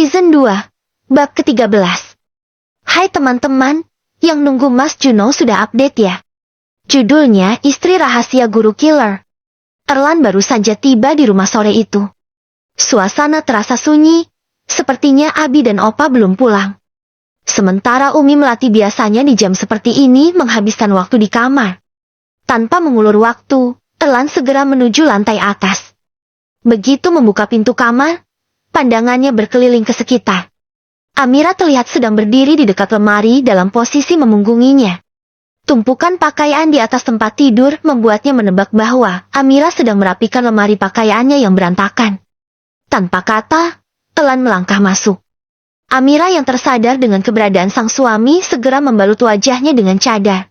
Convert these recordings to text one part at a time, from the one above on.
Season 2, Bab ke-13. Hai teman-teman, yang nunggu Mas Juno sudah update ya? Judulnya Istri Rahasia Guru Killer. Erlan baru saja tiba di rumah sore itu. Suasana terasa sunyi, sepertinya Abi dan Opa belum pulang. Sementara Umi Melati biasanya di jam seperti ini menghabiskan waktu di kamar. Tanpa mengulur waktu, Erlan segera menuju lantai atas. Begitu membuka pintu kamar, pandangannya berkeliling ke sekitar. Amira terlihat sedang berdiri di dekat lemari dalam posisi memunggunginya. Tumpukan pakaian di atas tempat tidur membuatnya menebak bahwa Amira sedang merapikan lemari pakaiannya yang berantakan. Tanpa kata, Erlan melangkah masuk. Amira yang tersadar dengan keberadaan sang suami segera membalut wajahnya dengan cadar.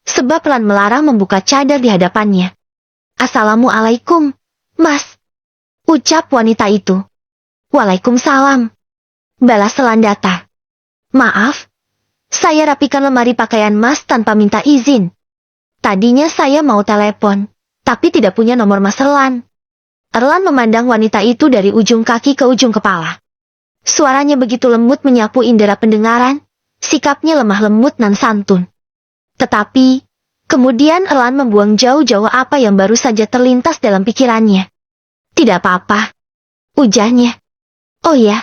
Sebab Erlan melarang membuka cadar di hadapannya. "Assalamualaikum, Mas," ucap wanita itu. "Waalaikumsalam," balas Erlan datar. "Maaf, saya rapikan lemari pakaian Mas tanpa minta izin. Tadinya saya mau telepon, tapi tidak punya nomor Mas Erlan." Erlan memandang wanita itu dari ujung kaki ke ujung kepala. Suaranya begitu lembut menyapu indera pendengaran, sikapnya lemah lembut nan santun. Tetapi, kemudian Erlan membuang jauh-jauh apa yang baru saja terlintas dalam pikirannya. "Tidak apa-apa," ujarnya. "Oh ya,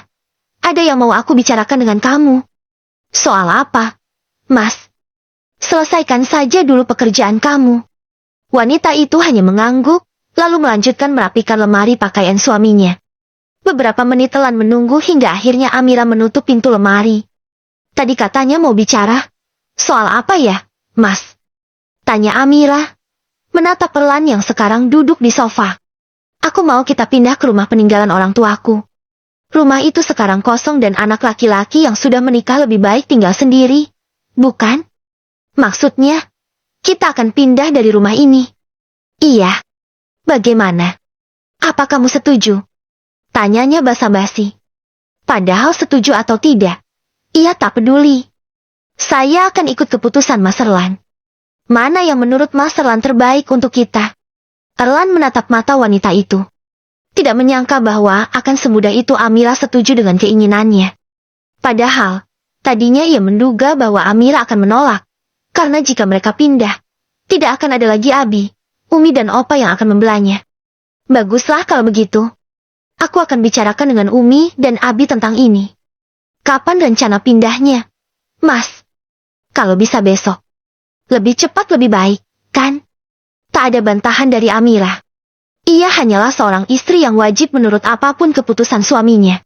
ada yang mau aku bicarakan dengan kamu." "Soal apa, Mas?" "Selesaikan saja dulu pekerjaan kamu." Wanita itu hanya mengangguk, lalu melanjutkan merapikan lemari pakaian suaminya. Beberapa menit Erlan menunggu hingga akhirnya Amira menutup pintu lemari. "Tadi katanya mau bicara. Soal apa ya, Mas?" tanya Amira, menatap Erlan yang sekarang duduk di sofa. "Aku mau kita pindah ke rumah peninggalan orang tuaku. Rumah itu sekarang kosong dan anak laki-laki yang sudah menikah lebih baik tinggal sendiri, bukan? Maksudnya, kita akan pindah dari rumah ini." "Iya. Bagaimana? Apa kamu setuju?" tanyanya basa-basi. Padahal setuju atau tidak, ia tak peduli. "Saya akan ikut keputusan Mas Erlan. Mana yang menurut Mas Erlan terbaik untuk kita?" Erlan menatap mata wanita itu. Tidak menyangka bahwa akan semudah itu Amira setuju dengan keinginannya. Padahal, tadinya ia menduga bahwa Amira akan menolak. Karena jika mereka pindah, tidak akan ada lagi Abi, Umi dan Opa yang akan membelanya. "Baguslah kalau begitu. Aku akan bicarakan dengan Umi dan Abi tentang ini. Kapan rencana pindahnya, Mas?" "Kalau bisa besok. Lebih cepat lebih baik, kan?" Tak ada bantahan dari Amira. Ia hanyalah seorang istri yang wajib menurut apapun keputusan suaminya.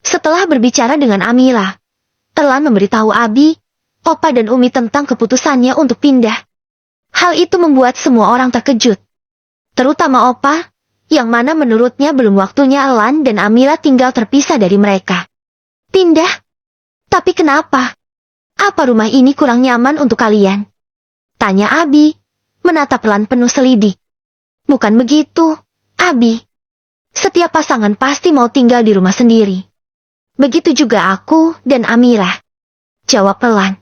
Setelah berbicara dengan Amira, Erlan memberitahu Abi, Opa dan Umi tentang keputusannya untuk pindah. Hal itu membuat semua orang terkejut. Terutama Opa, yang mana menurutnya belum waktunya Erlan dan Amira tinggal terpisah dari mereka. "Pindah? Tapi kenapa? Apa rumah ini kurang nyaman untuk kalian?" tanya Abi, menatap Erlan penuh selidik. "Bukan begitu, Abi. Setiap pasangan pasti mau tinggal di rumah sendiri. Begitu juga aku dan Amira," jawab Erlan.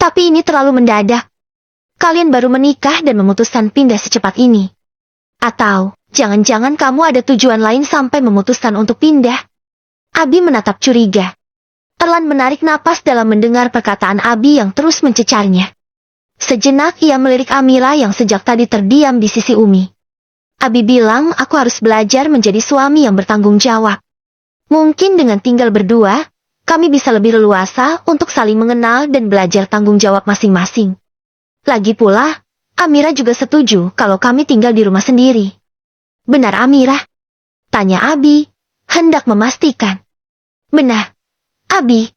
"Tapi ini terlalu mendadak. Kalian baru menikah dan memutuskan pindah secepat ini. Atau, jangan-jangan kamu ada tujuan lain sampai memutuskan untuk pindah?" Abi menatap curiga. Erlan menarik napas dalam mendengar perkataan Abi yang terus mencecarnya. Sejenak ia melirik Amira yang sejak tadi terdiam di sisi Umi. "Abi bilang aku harus belajar menjadi suami yang bertanggung jawab. Mungkin dengan tinggal berdua, kami bisa lebih leluasa untuk saling mengenal dan belajar tanggung jawab masing-masing. Lagi pula, Amira juga setuju kalau kami tinggal di rumah sendiri." "Benar Amira?" tanya Abi, hendak memastikan. "Benar, Abi,"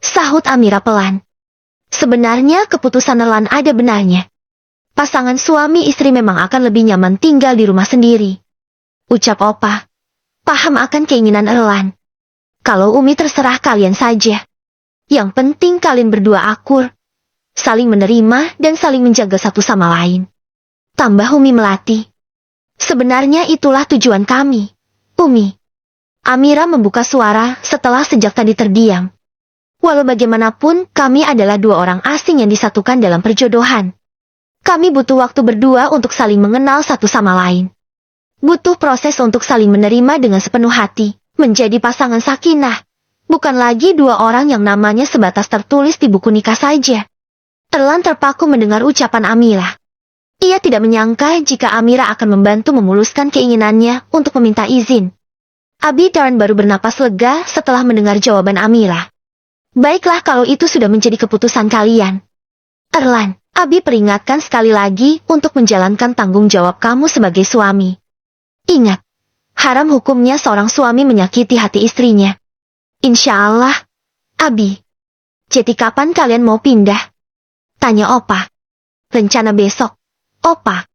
sahut Amira pelan. Sebenarnya keputusan Erlan ada benarnya. Pasangan suami istri memang akan lebih nyaman tinggal di rumah sendiri. Ucap Opa, paham akan keinginan Erlan. "Kalau Umi terserah kalian saja. Yang penting kalian berdua akur, saling menerima dan saling menjaga satu sama lain," tambah Umi Melati. "Sebenarnya itulah tujuan kami, Umi." Amira membuka suara setelah sejak tadi terdiam. "Walau bagaimanapun kami adalah dua orang asing yang disatukan dalam perjodohan. Kami butuh waktu berdua untuk saling mengenal satu sama lain. Butuh proses untuk saling menerima dengan sepenuh hati, menjadi pasangan sakinah, Bukan lagi dua orang yang namanya sebatas tertulis di buku nikah saja. Erlan terpaku mendengar ucapan Amira. Ia tidak menyangka jika Amira akan membantu memuluskan keinginannya untuk meminta izin. Abi Darn baru bernapas lega setelah mendengar jawaban Amira. Baiklah kalau itu sudah menjadi keputusan kalian. Erlan, Abi peringatkan sekali lagi untuk menjalankan tanggung jawab kamu sebagai suami. Ingat, haram hukumnya seorang suami menyakiti hati istrinya. Insya Allah, Abi. Jadi kapan kalian mau pindah? Tanya Opa. Rencana besok, Opa.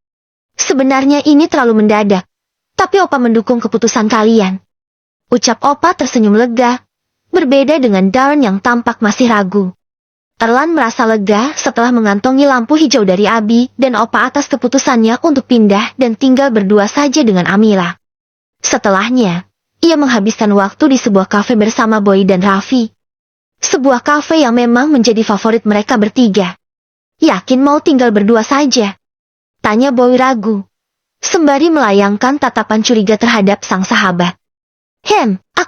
Sebenarnya ini terlalu mendadak, tapi Opa mendukung keputusan kalian. Ucap Opa tersenyum lega, berbeda dengan Darn yang tampak masih ragu. Erlan merasa lega setelah mengantongi lampu hijau dari Abi dan Opa atas keputusannya untuk pindah dan tinggal berdua saja dengan Amira. Setelahnya, ia menghabiskan waktu di sebuah kafe bersama Boy dan Raffi. Sebuah kafe yang memang menjadi favorit mereka bertiga. Yakin mau tinggal berdua saja? Tanya Boy ragu, sembari melayangkan tatapan curiga terhadap sang sahabat.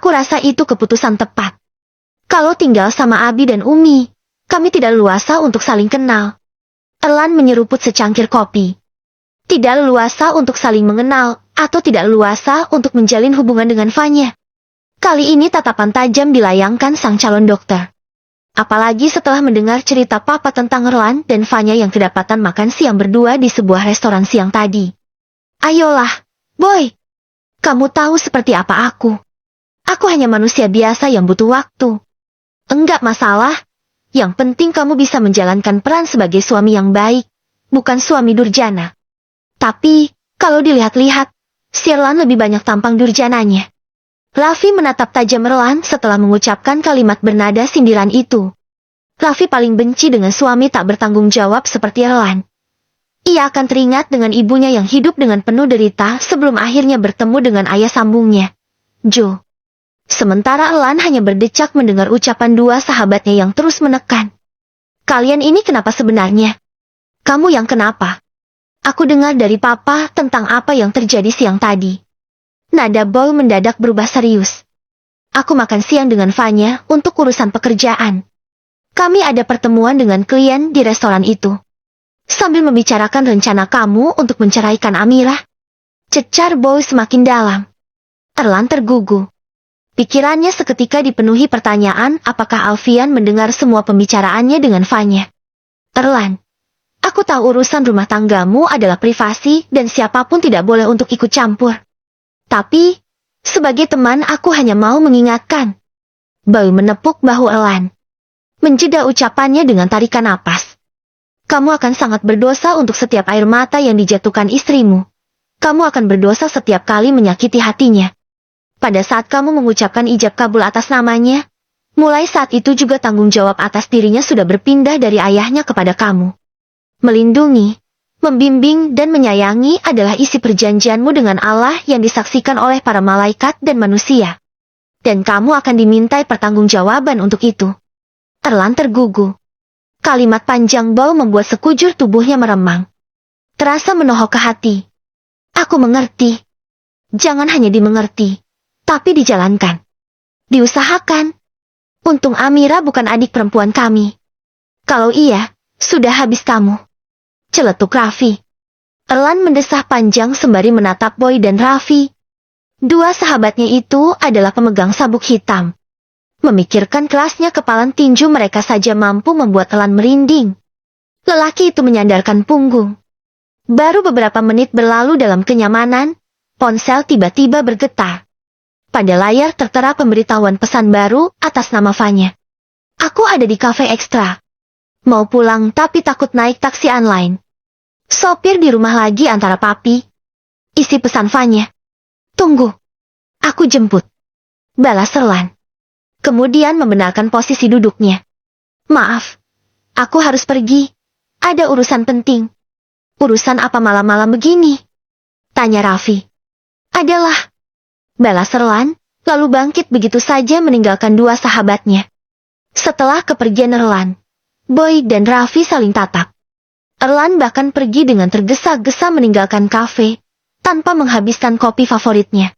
Aku rasa itu keputusan tepat. Kalau tinggal sama Abi dan Umi, kami tidak leluasa untuk saling kenal. Erlan menyeruput secangkir kopi. Tidak leluasa untuk saling mengenal, atau tidak leluasa untuk menjalin hubungan dengan Fanya. Kali ini tatapan tajam dilayangkan sang calon dokter. Apalagi setelah mendengar cerita papa tentang Erlan dan Fanya yang kedapatan makan siang berdua di sebuah restoran siang tadi. Ayolah, Boy. Kamu tahu seperti apa aku. Aku hanya manusia biasa yang butuh waktu. Enggak masalah. Yang penting kamu bisa menjalankan peran sebagai suami yang baik, bukan suami durjana. Tapi, kalau dilihat-lihat, si Erlan lebih banyak tampang durjananya. Raffi menatap tajam Erlan setelah mengucapkan kalimat bernada sindiran itu. Raffi paling benci dengan suami tak bertanggung jawab seperti Erlan. Ia akan teringat dengan ibunya yang hidup dengan penuh derita sebelum akhirnya bertemu dengan ayah sambungnya, Joe. Sementara Erlan hanya berdecak mendengar ucapan dua sahabatnya yang terus menekan. Kalian ini kenapa sebenarnya? Kamu yang kenapa? Aku dengar dari papa tentang apa yang terjadi siang tadi. Nada Boy mendadak berubah serius. Aku makan siang dengan Fanya untuk urusan pekerjaan. Kami ada pertemuan dengan klien di restoran itu. Sambil membicarakan rencana kamu untuk menceraikan Amira. Cecar Boy semakin dalam. Erlan tergugu. Pikirannya seketika dipenuhi pertanyaan apakah Alfian mendengar semua pembicaraannya dengan Fanya. Erlan, aku tahu urusan rumah tanggamu adalah privasi dan siapapun tidak boleh untuk ikut campur. Tapi, sebagai teman aku hanya mau mengingatkan. Boy menepuk bahu Erlan. Menjeda ucapannya dengan tarikan napas. Kamu akan sangat berdosa untuk setiap air mata yang dijatuhkan istrimu. Kamu akan berdosa setiap kali menyakiti hatinya. Pada saat kamu mengucapkan ijab kabul atas namanya, mulai saat itu juga tanggung jawab atas dirinya sudah berpindah dari ayahnya kepada kamu. Melindungi, membimbing dan menyayangi adalah isi perjanjianmu dengan Allah yang disaksikan oleh para malaikat dan manusia. Dan kamu akan dimintai pertanggungjawaban untuk itu. Erlan tergugu. Kalimat panjang Boy membuat sekujur tubuhnya meremang. Terasa menohok ke hati. Aku mengerti. Jangan hanya dimengerti, tapi dijalankan. Diusahakan. Untung Amira bukan adik perempuan kami. Kalau iya, sudah habis kamu. Celetuk Raffi. Erlan mendesah panjang sembari menatap Boy dan Raffi. Dua sahabatnya itu adalah pemegang sabuk hitam. Memikirkan kerasnya kepalan tinju mereka saja mampu membuat Erlan merinding. Lelaki itu menyandarkan punggung. Baru beberapa menit berlalu dalam kenyamanan, ponsel tiba-tiba bergetar. Pada layar tertera pemberitahuan pesan baru atas nama Fanya. Aku ada di kafe ekstra. Mau pulang tapi takut naik taksi online. Sopir di rumah lagi antara papi. Isi pesan Fanya. Tunggu. Aku jemput. Balas Erlan. Kemudian membenarkan posisi duduknya. Maaf. Aku harus pergi. Ada urusan penting. Urusan apa malam-malam begini? Tanya Raffi. Adalah. Balas Erlan, lalu bangkit begitu saja meninggalkan dua sahabatnya. Setelah kepergian Erlan, Boy dan Raffi saling tatap. Erlan bahkan pergi dengan tergesa-gesa meninggalkan kafe, tanpa menghabiskan kopi favoritnya.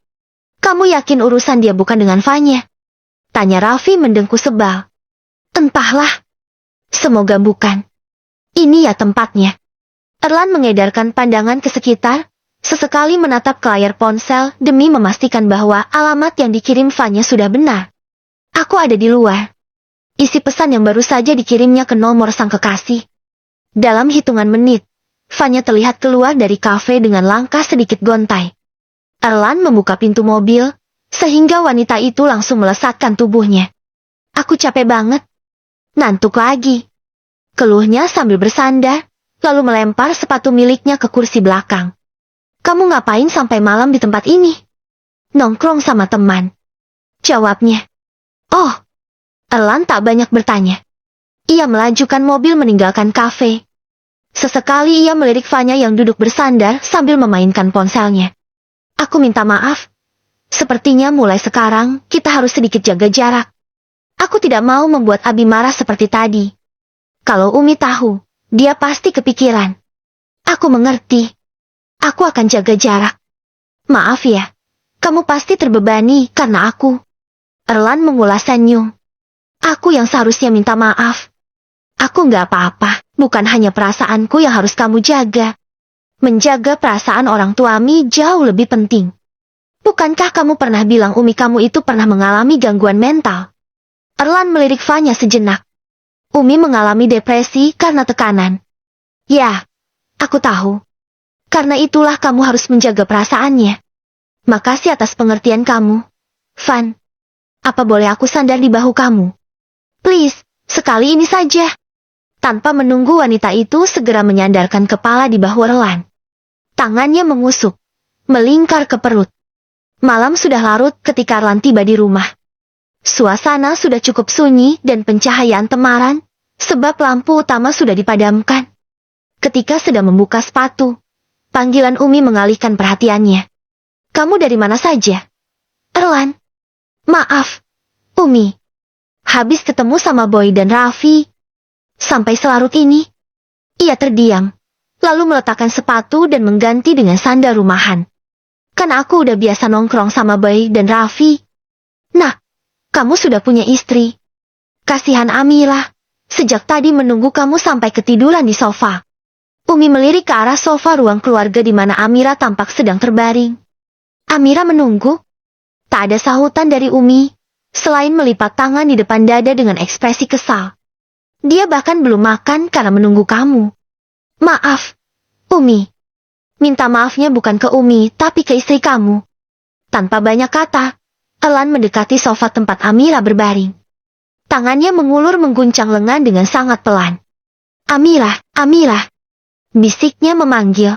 Kamu yakin urusan dia bukan dengan Fanya? Tanya Raffi mendengkur sebal. Entahlah. Semoga bukan. Ini ya tempatnya. Erlan mengedarkan pandangan ke sekitar, sesekali menatap ke layar ponsel demi memastikan bahwa alamat yang dikirim Fanya sudah benar. Aku ada di luar. Isi pesan yang baru saja dikirimnya ke nomor sang kekasih. Dalam hitungan menit, Fanya terlihat keluar dari kafe dengan langkah sedikit gontai. Erlan membuka pintu mobil, sehingga wanita itu langsung melesatkan tubuhnya. Aku capek banget. Ngantuk lagi. Keluhnya sambil bersandar, lalu melempar sepatu miliknya ke kursi belakang. Kamu ngapain sampai malam di tempat ini? Nongkrong sama teman. Jawabnya. Oh. Erlan tak banyak bertanya. Ia melajukan mobil meninggalkan kafe. Sesekali ia melirik Fanya yang duduk bersandar sambil memainkan ponselnya. Aku minta maaf. Sepertinya mulai sekarang kita harus sedikit jaga jarak. Aku tidak mau membuat Abi marah seperti tadi. Kalau Umi tahu, dia pasti kepikiran. Aku mengerti. Aku akan jaga jarak. Maaf ya. Kamu pasti terbebani karena aku. Erlan mengulas senyum. Aku yang seharusnya minta maaf. Aku nggak apa-apa, bukan hanya perasaanku yang harus kamu jaga. Menjaga perasaan orang tua Mi jauh lebih penting. Bukankah kamu pernah bilang Umi kamu itu pernah mengalami gangguan mental? Erlan melirik Fanya sejenak. Umi mengalami depresi karena tekanan. Ya, aku tahu. Karena itulah kamu harus menjaga perasaannya. Makasih atas pengertian kamu, Van. Apa boleh aku sandar di bahu kamu? Please, sekali ini saja. Tanpa menunggu wanita itu segera menyandarkan kepala di bahu Erlan. Tangannya mengusuk, melingkar ke perut. Malam sudah larut ketika Erlan tiba di rumah. Suasana sudah cukup sunyi dan pencahayaan temaram, sebab lampu utama sudah dipadamkan. Ketika sedang membuka sepatu, panggilan Umi mengalihkan perhatiannya. Kamu dari mana saja? Erlan. Maaf, Umi. Habis ketemu sama Boy dan Raffi. Sampai selarut ini. Ia terdiam, lalu meletakkan sepatu dan mengganti dengan sandal rumahan. Kan aku udah biasa nongkrong sama Boy dan Raffi. Nah, kamu sudah punya istri. Kasihan Amira, sejak tadi menunggu kamu sampai ketiduran di sofa. Umi melirik ke arah sofa ruang keluarga di mana Amira tampak sedang terbaring. Amira menunggu. Tak ada sahutan dari Umi, selain melipat tangan di depan dada dengan ekspresi kesal. Dia bahkan belum makan karena menunggu kamu. Maaf, Umi. Minta maafnya bukan ke Umi, tapi ke istri kamu. Tanpa banyak kata, Erlan mendekati sofa tempat Amira berbaring. Tangannya mengulur mengguncang lengan dengan sangat pelan. Amira, Amira. Bisiknya memanggil.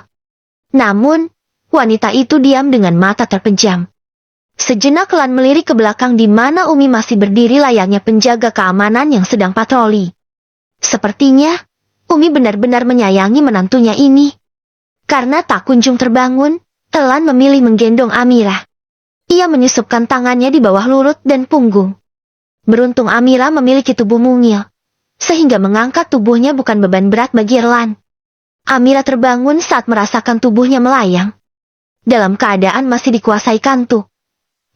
Namun, wanita itu diam dengan mata terpejam. Sejenak Erlan melirik ke belakang di mana Umi masih berdiri layaknya penjaga keamanan yang sedang patroli. Sepertinya, Umi benar-benar menyayangi menantunya ini. Karena tak kunjung terbangun, Erlan memilih menggendong Amira. Ia menyusupkan tangannya di bawah lutut dan punggung. Beruntung Amira memiliki tubuh mungil, sehingga mengangkat tubuhnya bukan beban berat bagi Erlan. Amira terbangun saat merasakan tubuhnya melayang. Dalam keadaan masih dikuasai kantuk.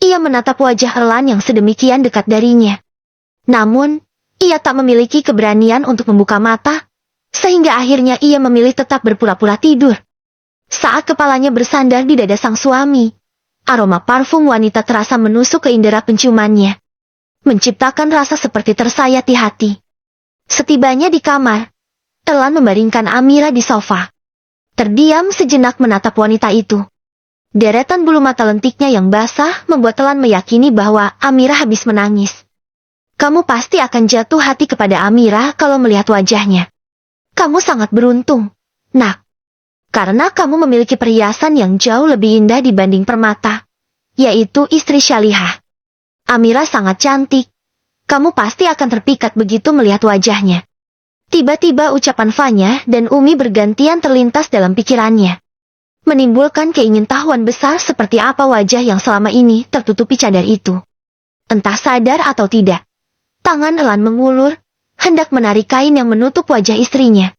Ia menatap wajah Erlan yang sedemikian dekat darinya. Namun, ia tak memiliki keberanian untuk membuka mata, sehingga akhirnya ia memilih tetap berpura-pura tidur. Saat kepalanya bersandar di dada sang suami, aroma parfum wanita terasa menusuk ke indera penciumannya, menciptakan rasa seperti tersayat di hati. Setibanya di kamar, Erlan membaringkan Amira di sofa. Terdiam sejenak menatap wanita itu. Deretan bulu mata lentiknya yang basah membuat Erlan meyakini bahwa Amira habis menangis. Kamu pasti akan jatuh hati kepada Amira kalau melihat wajahnya. Kamu sangat beruntung, nak. Karena kamu memiliki perhiasan yang jauh lebih indah dibanding permata, yaitu istri Syalihah. Amira sangat cantik. Kamu pasti akan terpikat begitu melihat wajahnya. Tiba-tiba ucapan Fanya dan Umi bergantian terlintas dalam pikirannya. Menimbulkan keingintahuan besar seperti apa wajah yang selama ini tertutupi cadar itu. Entah sadar atau tidak, tangan Erlan mengulur, hendak menarik kain yang menutup wajah istrinya.